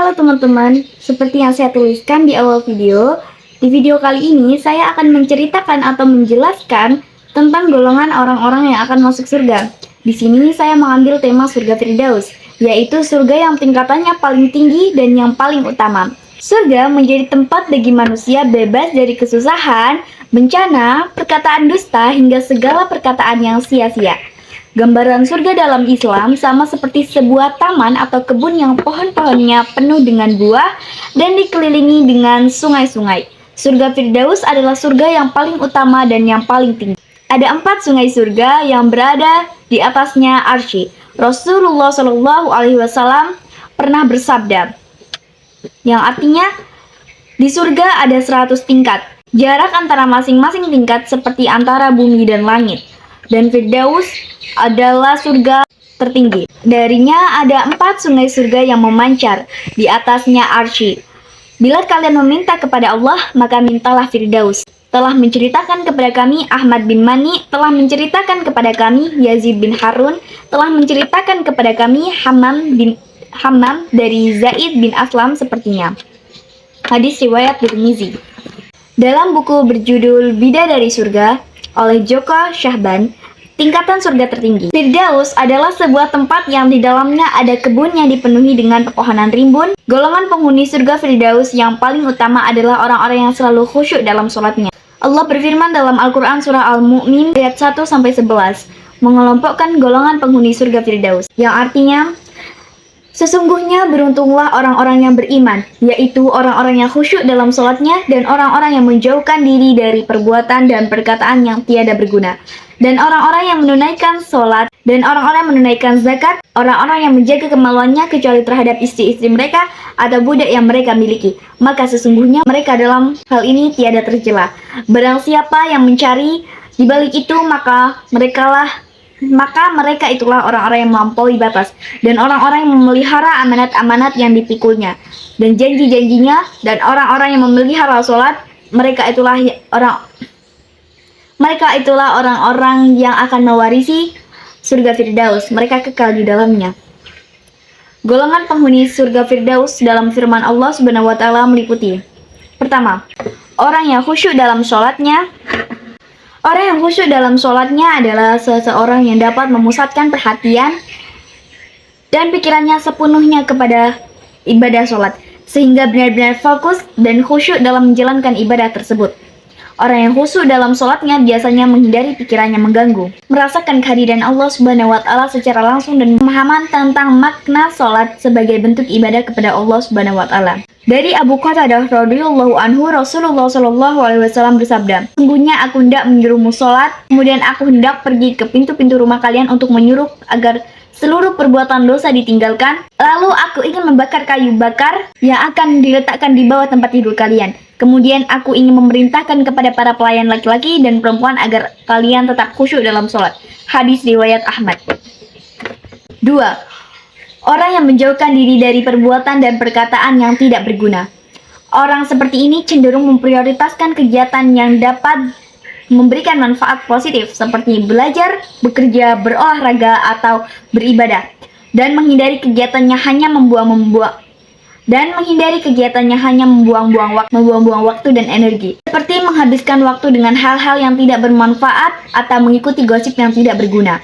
Halo teman-teman, seperti yang saya tuliskan di awal video, di video kali ini saya akan menceritakan atau menjelaskan tentang golongan orang-orang yang akan masuk surga. Di sini saya mengambil tema surga Firdaus, yaitu surga yang tingkatannya paling tinggi dan yang paling utama. Surga menjadi tempat bagi manusia bebas dari kesusahan, bencana, perkataan dusta, hingga segala perkataan yang sia-sia. Gambaran surga dalam Islam sama seperti sebuah taman atau kebun yang pohon-pohonnya penuh dengan buah dan dikelilingi dengan sungai-sungai. Surga Firdaus adalah surga yang paling utama dan yang paling tinggi. Ada 4 sungai surga yang berada di atasnya arsy. Rasulullah Shallallahu Alaihi Wasallam pernah bersabda, yang artinya di surga ada 100 tingkat. Jarak antara masing-masing tingkat seperti antara bumi dan langit. Dan Firdaus adalah surga tertinggi. Darinya ada 4 sungai surga yang memancar di atasnya arsy. Bila kalian meminta kepada Allah, maka mintalah Firdaus. Telah menceritakan kepada kami Ahmad bin Mani, telah menceritakan kepada kami Yazid bin Harun, telah menceritakan kepada kami Hammam dari Zaid bin Aslam sepertinya. Hadis riwayat Tirmizi. Dalam buku berjudul Bidadari Surga oleh Joko Syahban, tingkatan surga tertinggi. Firdaus adalah sebuah tempat yang di dalamnya ada kebun yang dipenuhi dengan pepohonan rimbun. Golongan penghuni surga Firdaus yang paling utama adalah orang-orang yang selalu khusyuk dalam sholatnya. Allah berfirman dalam Al-Quran surah Al-Mu'min ayat 1-11 mengelompokkan golongan penghuni surga Firdaus, yang artinya sesungguhnya beruntunglah orang-orang yang beriman, yaitu orang-orang yang khusyuk dalam sholatnya dan orang-orang yang menjauhkan diri dari perbuatan dan perkataan yang tiada berguna, dan orang-orang yang menunaikan sholat, dan orang-orang yang menunaikan zakat, orang-orang yang menjaga kemaluannya kecuali terhadap istri-istri mereka atau budak yang mereka miliki. Maka sesungguhnya mereka dalam hal ini tiada tercela. Barang siapa yang mencari di balik itu, maka mereka itulah orang-orang yang melampaui batas dan orang-orang yang memelihara amanat-amanat yang dipikulnya dan janji-janjinya, dan orang-orang yang memelihara sholat, mereka itulah orang-orang yang akan mewarisi surga Firdaus. Mereka kekal di dalamnya. Golongan penghuni surga Firdaus dalam firman Allah Subhanahu wa taala meliputi: pertama, orang yang khusyuk dalam sholatnya. Orang yang khusyuk dalam sholatnya adalah seseorang yang dapat memusatkan perhatian dan pikirannya sepenuhnya kepada ibadah sholat, sehingga benar-benar fokus dan khusyuk dalam menjalankan ibadah tersebut. Orang yang khusyuk dalam sholatnya biasanya menghindari pikirannya mengganggu, merasakan kehadiran Allah Subhanahu wa taala secara langsung, dan pemahaman tentang makna sholat sebagai bentuk ibadah kepada Allah Subhanahu wa taala. Dari Abu Qatadah radhiyallahu anhu, Rasulullah Shallallahu Alaihi Wasallam bersabda, sungguhnya aku hendak menyuruhmu sholat, kemudian aku hendak pergi ke pintu-pintu rumah kalian untuk menyuruh agar seluruh perbuatan dosa ditinggalkan. Lalu aku ingin membakar kayu bakar yang akan diletakkan di bawah tempat tidur kalian. Kemudian aku ingin memerintahkan kepada para pelayan laki-laki dan perempuan agar kalian tetap khusyuk dalam sholat. Hadis riwayat Ahmad. 2. Orang yang menjauhkan diri dari perbuatan dan perkataan yang tidak berguna. Orang seperti ini cenderung memprioritaskan kegiatan yang dapat memberikan manfaat positif seperti belajar, bekerja, berolahraga, atau beribadah, dan menghindari kegiatannya hanya membuang-buang waktu dan energi, seperti menghabiskan waktu dengan hal-hal yang tidak bermanfaat atau mengikuti gosip yang tidak berguna.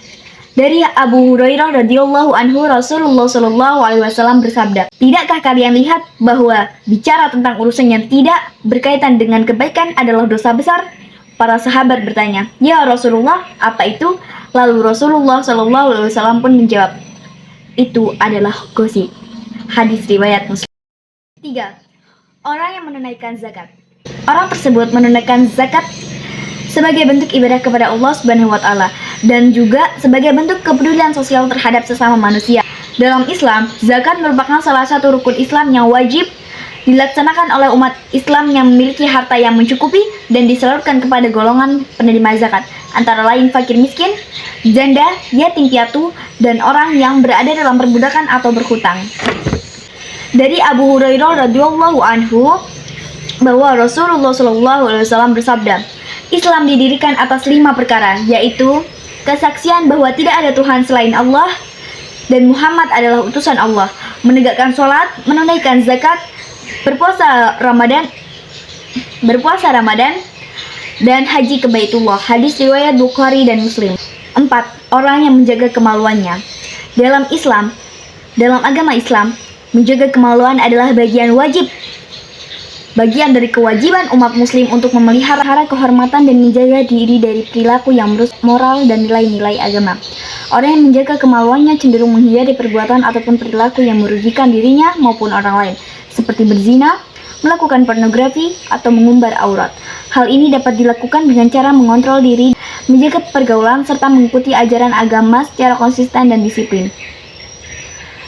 Dari Abu Hurairah radhiyallahu anhu, Rasulullah Shallallahu Alaihi Wasallam bersabda, tidakkah kalian lihat bahwa bicara tentang urusan yang tidak berkaitan dengan kebaikan adalah dosa besar? Para sahabat bertanya, ya Rasulullah, apa itu? Lalu Rasulullah Shallallahu Alaihi Wasallam pun menjawab, itu adalah gosip. Hadis riwayat Muslim. 3. Orang yang menunaikan zakat. Orang tersebut menunaikan zakat sebagai bentuk ibadah kepada Allah Subhanahu wa taala dan juga sebagai bentuk kepedulian sosial terhadap sesama manusia. Dalam Islam, zakat merupakan salah satu rukun Islam yang wajib dilaksanakan oleh umat Islam yang memiliki harta yang mencukupi dan disalurkan kepada golongan penerima zakat, antara lain fakir miskin, janda, yatim piatu, dan orang yang berada dalam perbudakan atau berhutang. Dari Abu Hurairah radhiyallahu anhu bahwa Rasulullah Shallallahu Alaihi Wasallam bersabda, Islam didirikan atas 5 perkara, yaitu kesaksian bahwa tidak ada Tuhan selain Allah dan Muhammad adalah utusan Allah, menegakkan sholat, menunaikan zakat, berpuasa Ramadan, dan haji ke Baitullah. Hadis riwayat Bukhari dan Muslim. 4. Orang yang menjaga kemaluannya. Dalam agama Islam, menjaga kemaluan adalah bagian dari kewajiban umat muslim untuk memelihara kehormatan dan menjaga diri dari perilaku yang merusak moral dan nilai-nilai agama. Orang yang menjaga kemaluannya cenderung menghindari perbuatan ataupun perilaku yang merugikan dirinya maupun orang lain, seperti berzina, melakukan pornografi, atau mengumbar aurat. Hal ini dapat dilakukan dengan cara mengontrol diri, menjaga pergaulan, serta mengikuti ajaran agama secara konsisten dan disiplin.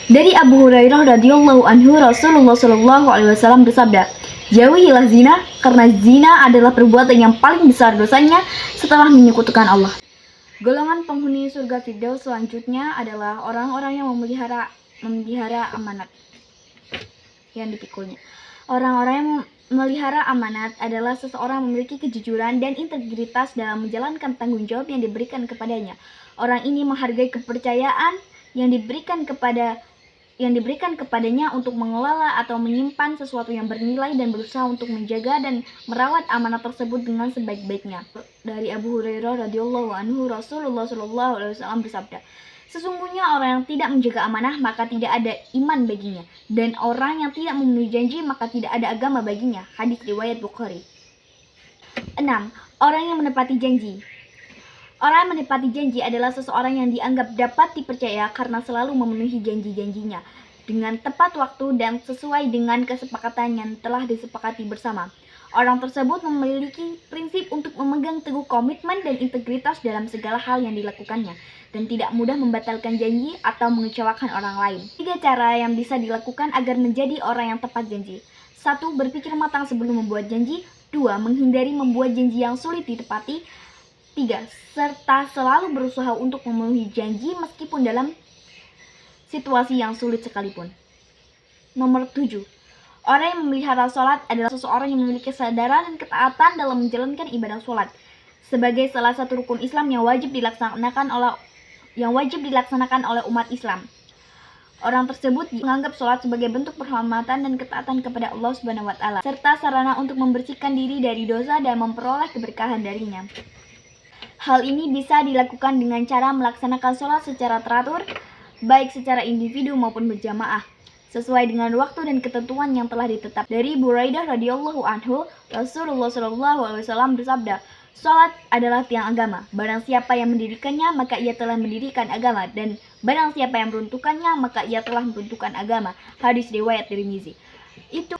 Dari Abu Hurairah radhiyallahu anhu, Rasulullah shallallahu alaihi wasallam bersabda, "Jauhilah zina, karena zina adalah perbuatan yang paling besar dosanya setelah menyekutukan Allah." Golongan penghuni surga Firdaus selanjutnya adalah orang-orang yang memelihara amanat yang dipikulnya. Orang-orang yang memelihara amanat adalah seseorang yang memiliki kejujuran dan integritas dalam menjalankan tanggung jawab yang diberikan kepadanya. Orang ini menghargai kepercayaan yang diberikan kepadanya untuk mengelola atau menyimpan sesuatu yang bernilai dan berusaha untuk menjaga dan merawat amanat tersebut dengan sebaik-baiknya. Dari Abu Hurairah radhiyallahu anhu, Rasulullah shallallahu alaihi wasallam bersabda, "Sesungguhnya orang yang tidak menjaga amanah maka tidak ada iman baginya, dan orang yang tidak memenuhi janji maka tidak ada agama baginya." Hadis riwayat Bukhari. 6. Orang yang menepati janji. Orang yang menepati janji adalah seseorang yang dianggap dapat dipercaya karena selalu memenuhi janji-janjinya dengan tepat waktu dan sesuai dengan kesepakatan yang telah disepakati bersama. Orang tersebut memiliki prinsip untuk memegang teguh komitmen dan integritas dalam segala hal yang dilakukannya dan tidak mudah membatalkan janji atau mengecewakan orang lain. 3 cara yang bisa dilakukan agar menjadi orang yang tepat janji. 1. Berpikir matang sebelum membuat janji. 2. Menghindari membuat janji yang sulit ditepati. 3. Serta selalu berusaha untuk memenuhi janji meskipun dalam situasi yang sulit sekalipun. Nomor 7. Orang yang memelihara sholat adalah seseorang yang memiliki kesadaran dan ketaatan dalam menjalankan ibadah sholat sebagai salah satu rukun Islam yang wajib dilaksanakan oleh umat Islam. Orang tersebut menganggap sholat sebagai bentuk penghormatan dan ketaatan kepada Allah Subhanahu wa Ta'ala, serta sarana untuk membersihkan diri dari dosa dan memperoleh keberkahan darinya. Hal ini bisa dilakukan dengan cara melaksanakan sholat secara teratur, baik secara individu maupun berjamaah, sesuai dengan waktu dan ketentuan yang telah ditetapkan. Dari Buraidah radhiyallahu anhu, Rasulullah shallallahu alaihi wasallam bersabda, "Sholat adalah tiang agama. Barang siapa yang mendirikannya, maka ia telah mendirikan agama. Dan barang siapa yang meruntuhkannya, maka ia telah meruntuhkan agama." Hadis riwayat Tirmizi. Itu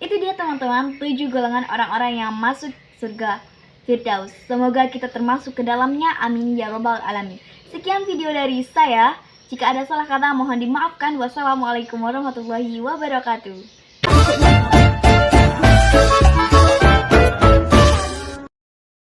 dia teman-teman, 7 golongan orang-orang yang masuk surga Firdaus. Semoga kita termasuk ke dalamnya. Amin ya rabbal alamin. Sekian video dari saya. Jika ada salah kata mohon dimaafkan. Wassalamualaikum warahmatullahi wabarakatuh.